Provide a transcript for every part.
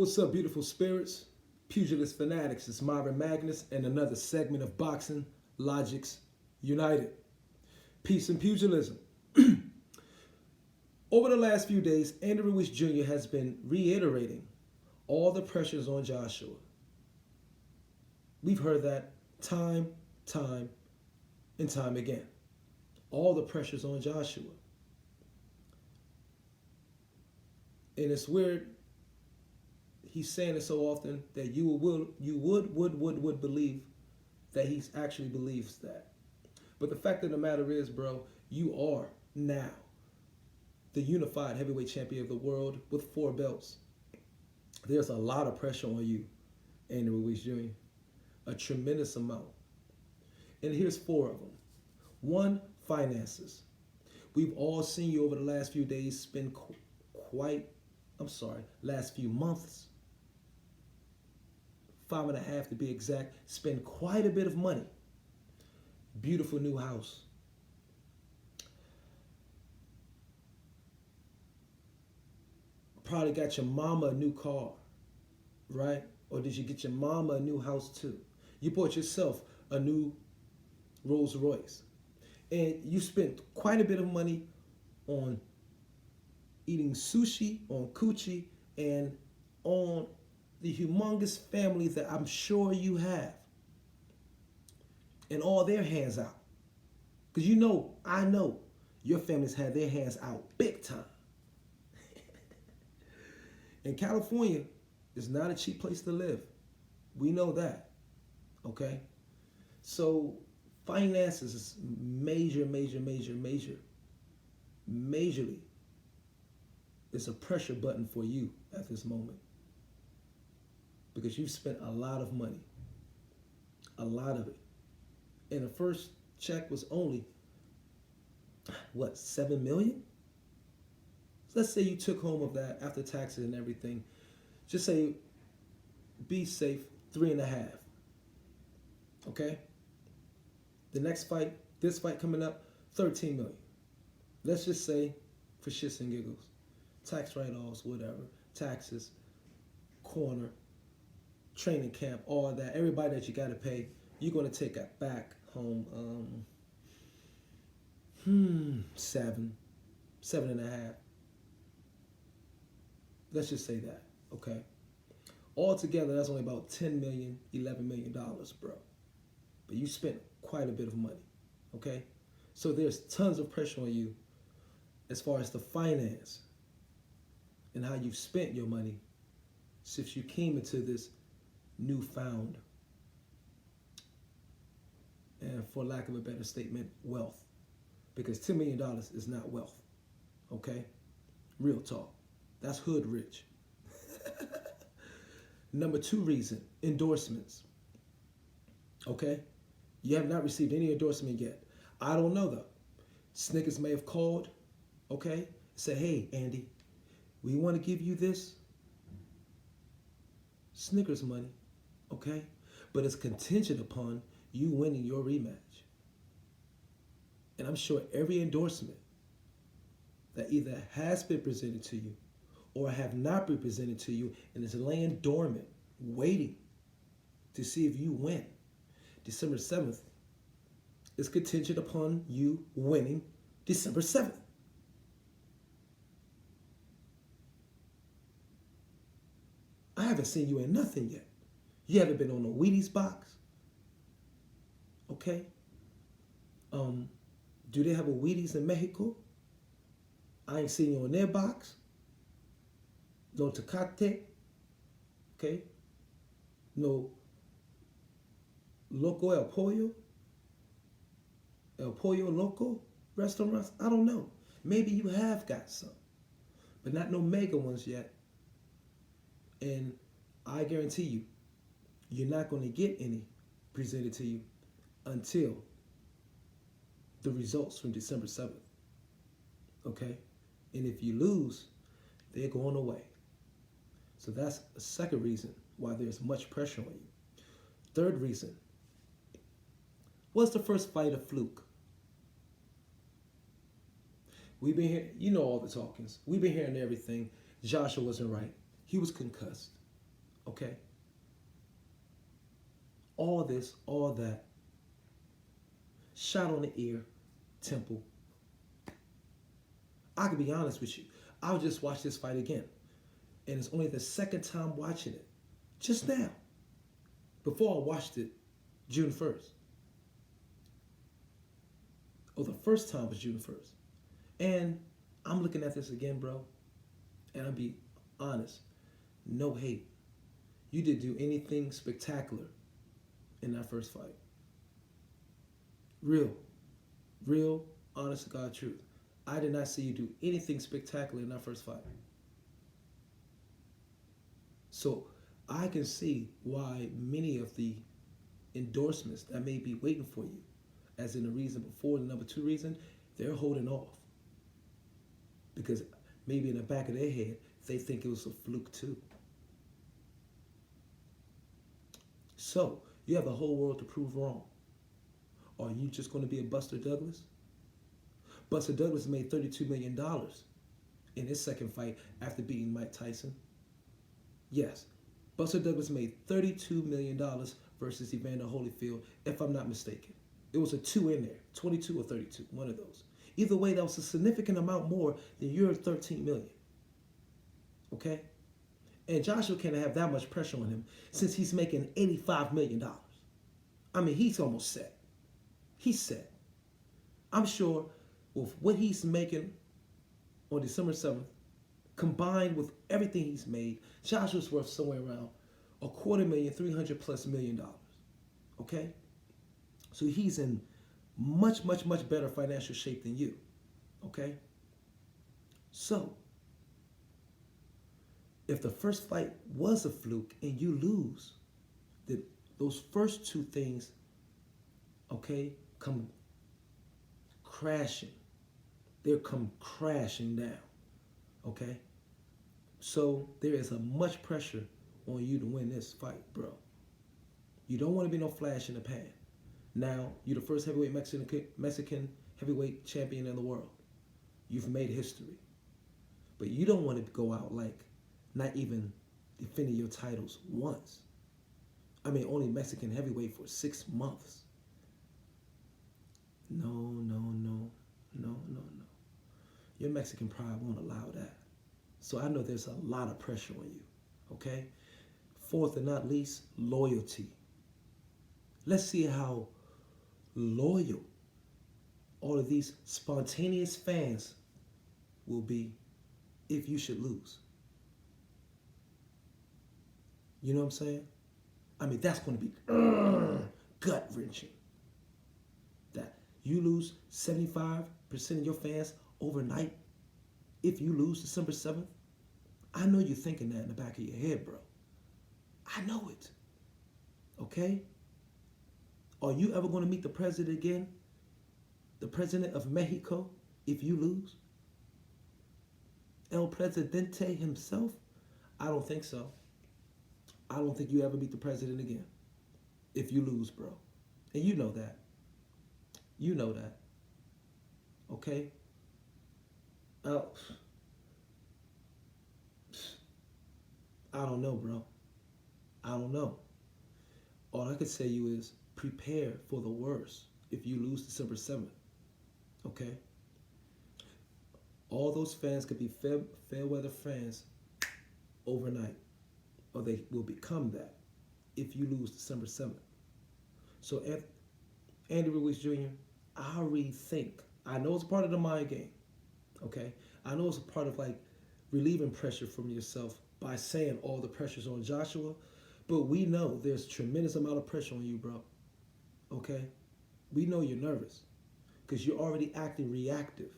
What's up, beautiful spirits? Pugilist fanatics, it's Myron Magnus and another segment of Boxing Logics United. Peace and pugilism. Over the last few days, Andy Ruiz Jr. has been reiterating all the pressures on Joshua. We've heard that time, and time again. All the pressures on Joshua. And it's weird. He's saying it so often that you would believe that he actually believes that. But the fact of the matter is, bro, you are now the unified heavyweight champion of the world with 4 belts. There's a lot of pressure on you, Andy Ruiz Jr. A tremendous amount. And here's 4 of them. 1, finances. We've all seen you over the last few days spend last few months, 5.5 to be exact, spend quite a bit of money. Beautiful new house. Probably got your mama a new car, right? Or did you get your mama a new house too? You bought yourself a new Rolls Royce. And you spent quite a bit of money on eating sushi, on coochie, and on the humongous family that I'm sure you have. And all their hands out. Because I know, your families had their hands out big time. And California is not a cheap place to live. We know that. Okay? So finances is majorly. It's a pressure button for you at this moment. Because you've spent a lot of money. A lot of it. And the first check was only, $7 million? So let's say you took home of that after taxes and everything. Just say, be safe, 3.5. Okay? The next fight, this fight coming up, 13 million. Let's just say, for shits and giggles, tax write-offs, whatever, taxes, corner, training camp, all that, everybody that you got to pay, you're going to take it back home, 7.5. Let's just say that, okay? Altogether, that's only about $10 million, $11 million, bro. But you spent quite a bit of money, okay? So there's tons of pressure on you as far as the finance and how you've spent your money since you came into this newfound, and for lack of a better statement, wealth. Because $10 million is not wealth, okay? Real talk. That's hood rich. Number 2 reason, endorsements. Okay? You have not received any endorsement yet. I don't know though. Snickers may have called, okay? Say, hey, Andy, we want to give you this Snickers money, okay? But it's contingent upon you winning your rematch. And I'm sure every endorsement that either has been presented to you or have not been presented to you and is laying dormant, waiting to see if you win, December 7th, is contingent upon you winning December 7th. I haven't seen you in nothing yet. You haven't been on a Wheaties box. Okay? Do they have a Wheaties in Mexico? I ain't seen you on their box. No Tecate. Okay? No Loco El Pollo. El Pollo Loco restaurants. I don't know. Maybe you have got some. But not no mega ones yet. And I guarantee you, you're not going to get any presented to you until the results from December 7th. Okay? And if you lose, they're going away. So that's a second reason why there's much pressure on you. Third reason, was the first fight a fluke? We've been here, you know all the talkings. We've been hearing everything. Joshua wasn't right. He was concussed. Okay? All this, all that, shot on the ear, temple. I can be honest with you. I'll just watch this fight again. And it's only the second time watching it. Just now. Before I watched it June 1st. Oh, the first time was June 1st. And I'm looking at this again, bro. And I'll be honest. No hate. You didn't do anything spectacular in that first fight. Real, honest to God truth. I did not see you do anything spectacular in that first fight. So I can see why many of the endorsements that may be waiting for you, as in the reason before, the number two reason, they're holding off. Because maybe in the back of their head, they think it was a fluke too. So you have the whole world to prove wrong. Are you just going to be a Buster Douglas? Buster Douglas made $32 million in his second fight after beating Mike Tyson. Yes, Buster Douglas made $32 million versus Evander Holyfield, if I'm not mistaken. It was a 2 in there, 22 or 32, one of those. Either way, that was a significant amount more than your $13 million. Okay? And Joshua can't have that much pressure on him since he's making $85 million. I mean, he's almost set. He's set. I'm sure with what he's making on December 7th, combined with everything he's made, Joshua's worth somewhere around $250,000, $300+ million. Okay? So he's in much better financial shape than you. Okay? So, if the first fight was a fluke and you lose, then those first two things, okay, come crashing. They'll come crashing down. Okay? So there is a much pressure on you to win this fight, bro. You don't want to be no flash in the pan. Now, you're the first heavyweight Mexican heavyweight champion in the world. You've made history. But you don't want to go out like not even defending your titles once. I mean, only Mexican heavyweight for 6 months. No. Your Mexican pride won't allow that. So I know there's a lot of pressure on you, okay? Fourth and not least, loyalty. Let's see how loyal all of these spontaneous fans will be if you should lose. You know what I'm saying? I mean, that's going to be gut-wrenching. That you lose 75% of your fans overnight if you lose December 7th. I know you're thinking that in the back of your head, bro. I know it. Okay? Are you ever going to meet the president again? The president of Mexico, if you lose? El Presidente himself? I don't think so. I don't think you ever meet the president again if you lose, bro. And you know that. You know that. Okay? I don't know, bro. I don't know. All I can say to you is prepare for the worst if you lose December 7th. Okay? All those fans could be fair weather fans overnight, or they will become that if you lose December 7th. So Andy Ruiz Jr., I rethink. I know it's part of the mind game. Okay? I know it's a part of like relieving pressure from yourself by saying all the pressure's on Joshua, but we know there's tremendous amount of pressure on you, bro. Okay? We know you're nervous because you're already acting reactive.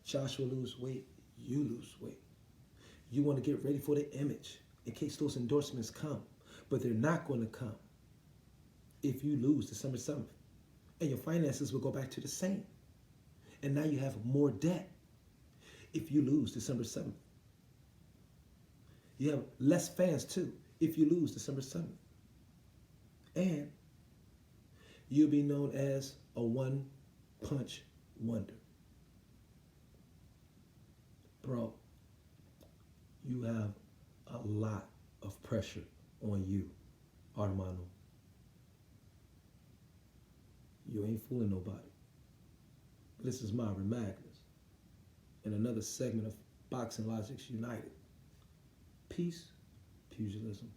Joshua lose weight, you lose weight. You want to get ready for the image in case those endorsements come, but they're not going to come if you lose December 7th. And your finances will go back to the same. And now you have more debt if you lose December 7th. You have less fans too if you lose December 7th. And you'll be known as a one-punch wonder. Bro, you have a lot of pressure on you, hermano. You ain't fooling nobody. This is Myra Magnus in another segment of Boxing Logics United. Peace, pugilism.